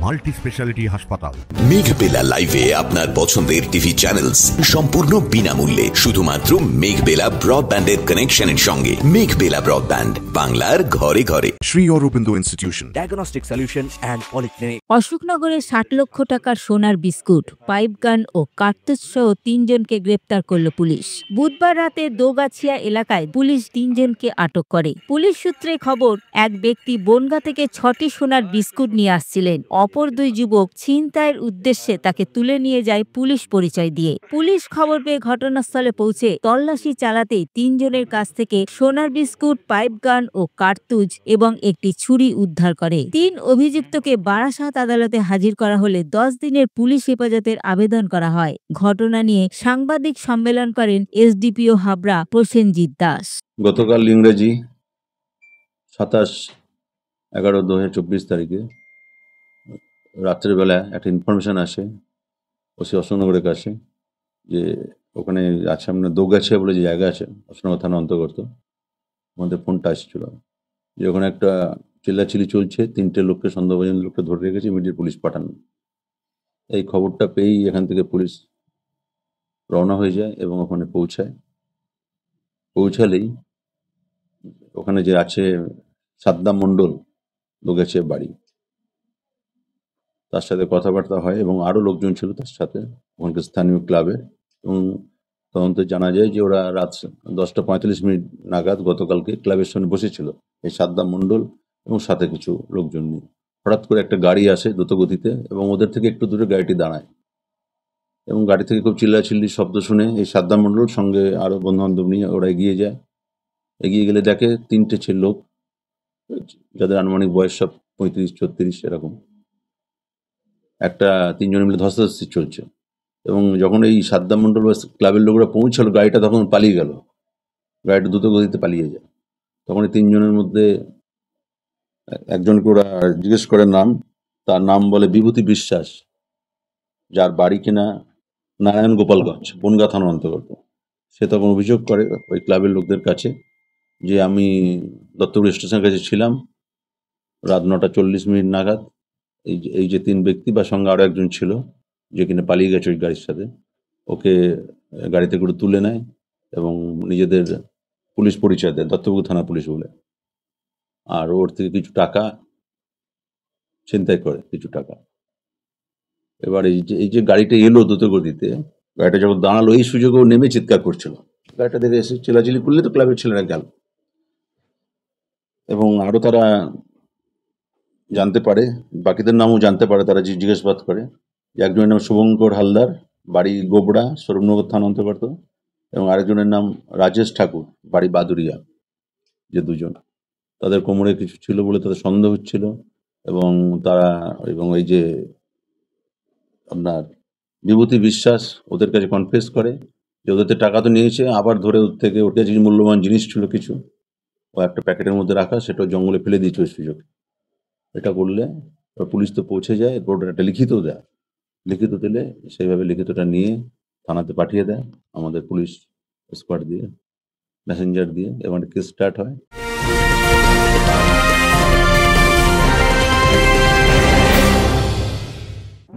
Multi specialty হাসপাতাল। মেঘবেলা লাইভে আপনার পছন্দের টিভি চ্যানেলস সম্পূর্ণ বিনামূল্যে শুধুমাত্র মেঘবেলা ব্রডব্যান্ডের কানেকশনের সঙ্গে। মেঘবেলা ব্রডব্যান্ড, বাংলার ঘরে ঘরে। Sri Aurobindo Institution, diagnostic solution and polyclinic. অশোকনগরে 60 লক্ষ টাকার সোনার বিস্কুট, পাইপ গান ও কার্তুজ সহ 3 জনকে গ্রেপ্তার করল পুলিশ। বুধবার রাতে দোগাছিয়া এলাকায় পুলিশ 3 জনকে আটক করে। পুলিশ সূত্রে খবর, এক ব্যক্তি বনগা থেকে 6টি সোনার বিস্কুট নিয়ে আসছিলেন। অপর 2 যুবক ছিনতাইয়ের উদ্দেশ্যে তাকে তুলে নিয়ে যায় পুলিশ পরিচয় দিয়ে। পুলিশ খবর পেয়ে ঘটনাস্থলে পৌঁছে তল্লাশি চালাতে 3 জনের কাছ থেকে সোনার বিস্কুট, পাইপ গান ও কার্তুজ এবং একটি ছুরি উদ্ধার করে। 3 অভিযুক্তকে বারাসাত আদালতে হাজির করা হলে 10 দিনের পুলিশ হেফাজতের আবেদন করা হয়। ঘটনা নিয়ে সাংবাদিক সম্মেলন করেন এসডিপিও হাবড়া প্রসেনজিৎ দাস। গতকাল ইংরেজি 27/11/2024 তারিখে রাত্রের বেলা একটা ইনফরমেশন আসে ওসি অশোকনগরের কাছে, যে ওখানে আছে আপনার দোগাছিয়া বলে যে জায়গা আছে অশোকনগর থানার অন্তর্গত, আমাদের ফোনটা আসছিল যে ওখানে একটা চিল্লাচিল্লি চলছে, 3টে লোককে সন্দেহভাজন লোককে ধরে রেখেছে, ইমিডিয়েট পুলিশ পাঠানো। এই খবরটা পেয়েই এখান থেকে পুলিশ রওনা হয়ে যায় এবং ওখানে পৌঁছালেই ওখানে যে আছে সাদ্দাম মণ্ডল, দোগাছিয়া বাড়ি, তার সাথে কথাবার্তা হয় এবং আরও লোকজন ছিল তার সাথে ওখানকার স্থানীয় ক্লাবের। এবং তদন্তে জানা যায় যে ওরা রাত 10:45 নাগাদ গতকালকে ক্লাবের সামনে বসেছিল এই সাদ্দাম মণ্ডল এবং সাথে কিছু লোকজন নিয়ে। হঠাৎ করে একটা গাড়ি আসে দ্রুত গতিতে এবং ওদের থেকে একটু দূরে গাড়িটি দাঁড়ায় এবং গাড়ি থেকে খুব চিল্লাচিল্লির শব্দ শুনে এই সাদ্দাম মণ্ডল সঙ্গে আরও বন্ধুবান্ধব নিয়ে ওরা এগিয়ে যায়। এগিয়ে গেলে দেখে 3টে লোক, যাদের আনুমানিক বয়স সব 35-36 এরকম, 3 জন মিলে ধস্তাধস্তি চলছে। এবং যখন এই সাদ্দাম মণ্ডল ক্লাবের লোকরা পৌঁছালো, গাড়িটা তখন পালিয়ে গেল, গাড়িটা দ্রুত গতিতে পালিয়ে যায়। তখন এই 3 জনের মধ্যে একজনকে ওরা জিজ্ঞেস করে নাম, তার নাম বলে বিভূতি বিশ্বাস, যার বাড়ি কিনা নারায়ণ গোপালগঞ্জ, বনগা থানার অন্তর্গত। সে তখন অভিযোগ করে ওই ক্লাবের লোকদের কাছে যে আমি দত্তপুর স্টেশনের কাছে ছিলাম রাত 9:40 নাগাদ। এই যে 3 ব্যক্তি বা সঙ্গে আরও একজন ছিল যে কিনা পালিয়ে গেছে ওই গাড়ির সাথে, ওকে গাড়িতে করে তুলে নেয় এবং নিজেদের পুলিশ পরিচয় দেয়, দত্তপুর থানা পুলিশ বলে। আর ওর থেকে কিছু টাকা ছিনতাই করে, কিছু টাকা। এবার এই যে গাড়িটা এলো দ্রুত গতিতে, গাড়িটা যখন দাঁড়ালো এই সুযোগেও নেমে চিৎকার করছিল। গাড়িটা দেখে এসে চিল্লাচিল্লি করলে তো ক্লাবের ছেলেরা গেল এবং আরও তারা জানতে পারে, বাকিদের নামও জানতে পারে, তারা জিজ্ঞাসাবাদ করে। একজনের নাম শুভঙ্কর হালদার, বাড়ি গোবড়া, সৌরভনগর থানা অন্তর্গত, এবং আরেকজনের নাম রাজেশ ঠাকুর, বাড়ি বাদুরিয়া। যে 2 জন, তাদের কোমরে কিছু ছিল বলে তাদের সন্দেহ হচ্ছিল এবং এই যে আপনার বিভূতি বিশ্বাস ওদের কাছে কনফেস করে যে ওদের টাকা তো নিয়েছে, আবার ধরে ওর কাছে মূল্যবান জিনিস ছিল কিছু, ও একটা প্যাকেটের মধ্যে রাখা, সেটা জঙ্গলে ফেলে দিয়েছে ওই সুযোগে। এটা করলে পুলিশ তো পৌঁছে যায়, এরপর একটা লিখিত দিলে সেইভাবে লিখিতটা নিয়ে থানাতে পাঠিয়ে দেয় আমাদের পুলিশ স্কোয়াড দিয়ে, মেসেঞ্জার দিয়ে, এবং কেস স্টার্ট হয়।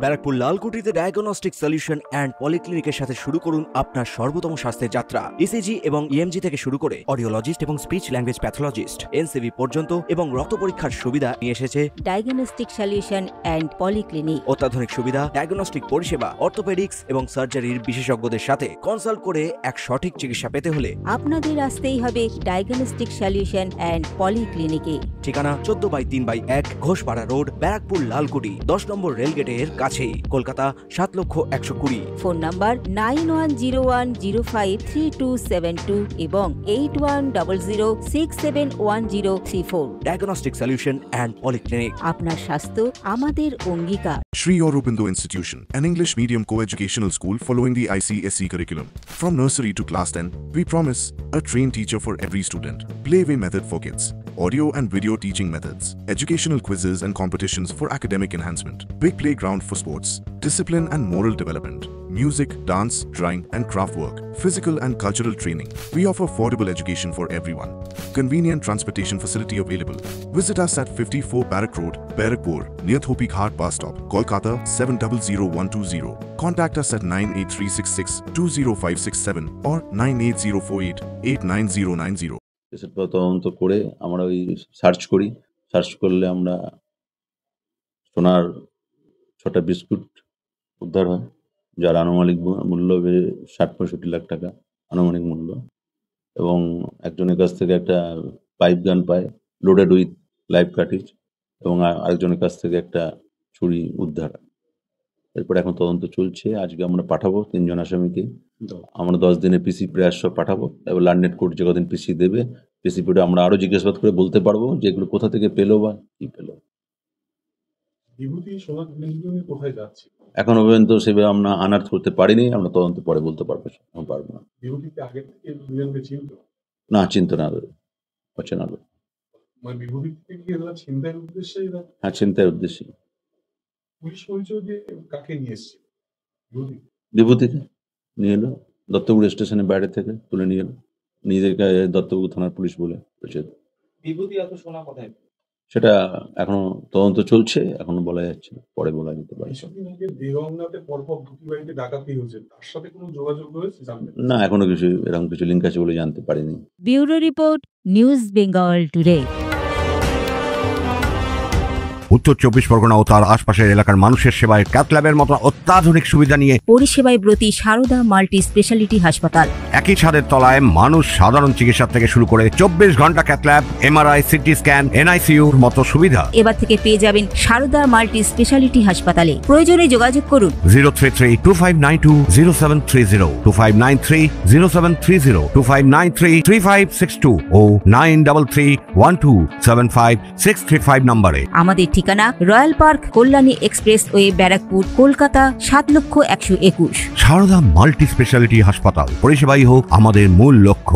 ব্যারাকপুর লালকুটিতে ডায়াগনস্টিক সলিউশন অ্যান্ড পলিক্লিনিকের সাথে শুরু করুন আপনার সর্বোত্তম স্বাস্থ্যের যাত্রা। ইসিজি এবং ইএমজি থেকে শুরু করে অডিওলজিস্ট এবং স্পিচ ল্যাঙ্গুয়েজ প্যাথোলজিস্ট, এনসিভি পর্যন্ত এবং রক্ত পরীক্ষার সুবিধা নিয়ে এসেছে ডায়াগনস্টিক সলিউশন অ্যান্ড পলিক্লিনিক। অত্যাধুনিক সুবিধা, ডায়াগনস্টিক পরিষেবা, অর্থোপেডিক্স এবং সার্জারির বিশেষজ্ঞদের সাথে কনসাল্ট করে এক সঠিক চিকিৎসা পেতে হলে আপনাদের আসতেই হবে ডায়াগনস্টিক সলিউশন অ্যান্ড পলিক্লিনিকে। ঠিকানা 14/3/1 ঘোষপাড়া রোড, ব্যারাকপুর লালকুটি, 10 নম্বর রেলগেটের কাছেই, কলকাতা 7,120,000। ফোন নাম্বার 9101053272 এবং 8100671034। Diagnostic solution and polyclinic. আপনার স্বাস্থ্য আমাদের অঙ্গীকার। Sri Aurobindo Institution, an English medium co-educational school following the ICSE curriculum. From nursery to class 10, we promise a trained teacher for every student, playway method for kids, audio and video teaching methods, educational quizzes and competitions for academic enhancement, big playground for sports, discipline and moral development, music, dance, drawing, and craft work, physical and cultural training. We offer affordable education for everyone. Convenient transportation facility available. Visit us at 54 Barrack Road, Barrackpur, near Thopi Ghat bus stop, Kolkata 700120. Contact us at 98366-20567 or 98048-89090. কেসের তদন্ত করে আমরা ওই search করি। Search করলে আমরা সোনার 6টা বিস্কুট উদ্ধার হয়, যার আনুমানিক মূল্য 60-65 লাখ টাকা আনুমানিক মূল্য, এবং একজনের কাছ থেকে একটা পাইপ গান পায় লোডেড উইথ লাইভ কার্টিজ, এবং আরেকজনের কাছ থেকে একটা ছুরি উদ্ধার। এরপর এখন তদন্ত চলছে। আজকে আমরা পাঠাবো 3 জন আসামিকে। আমরা 10 দিনে পিসি প্রয়াস সব পাঠাবো, এবার লার্নেট কোর্ট যে কদিন পিসি দেবে, পিসি পেটে আমরা আরো জিজ্ঞাসাবাদ করে বলতে পারবো যে এগুলো কোথা থেকে পেলো বা কি পেলো। এখনো পর্যন্ত সেভাবে আমরা আনার্থ করতে পারিনি, আমরা তদন্ত পরে বলতে পারবো না। না, চিন্তা না, অচেনা লোক। হ্যাঁ, চিন্তার উদ্দেশ্যে। বিভূতিকে নিয়ে এলো দত্তপুর স্টেশনের বাইরে থেকে তুলে নিয়ে এলো, নিজেকে দত্তপুর থানার পুলিশ বলে। সেটা এখনো তদন্ত চলছে, এখনো বলা যাচ্ছে না, পরে বলা যেতে পারে। না, এখনো কিছু এরকম কিছু লিঙ্ক আছে বলে জানতে পারিনি। Bureau report, news Bengal today. উত্তর 24 পরগনা ও তার আশপাশের এলাকার মানুষের সেবায় ক্যাথ ল্যাবের মতো অত্যাধুনিক সুবিধা নিয়ে পরিষেবায় ব্রতী সারদা মাল্টি স্পেশালিটি হাসপাতাল। একই ছাদের তলায় মানুষ সাধারণ চিকিৎসা থেকে শুরু করে 24 ঘন্টা cath lab, MRI, CT scan, এনআইসিইউর মতো সুবিধা এবার থেকে পেয়ে যাবেন সারদা মাল্টি স্পেশালিটি হাসপাতালে। প্রয়োজনে যোগাযোগ করুন 033-2592-0730, 2593-0730, 2593-3562 ও 9331275635 নম্বরে। আমাদের ঠিকানা royal park, Kalyani expressway, Barrackpore, Kolkata 7,121,000। Sarada multi specialty হাসপাতাল, পরিষেবাই হোক আমাদের মূল লক্ষ্য।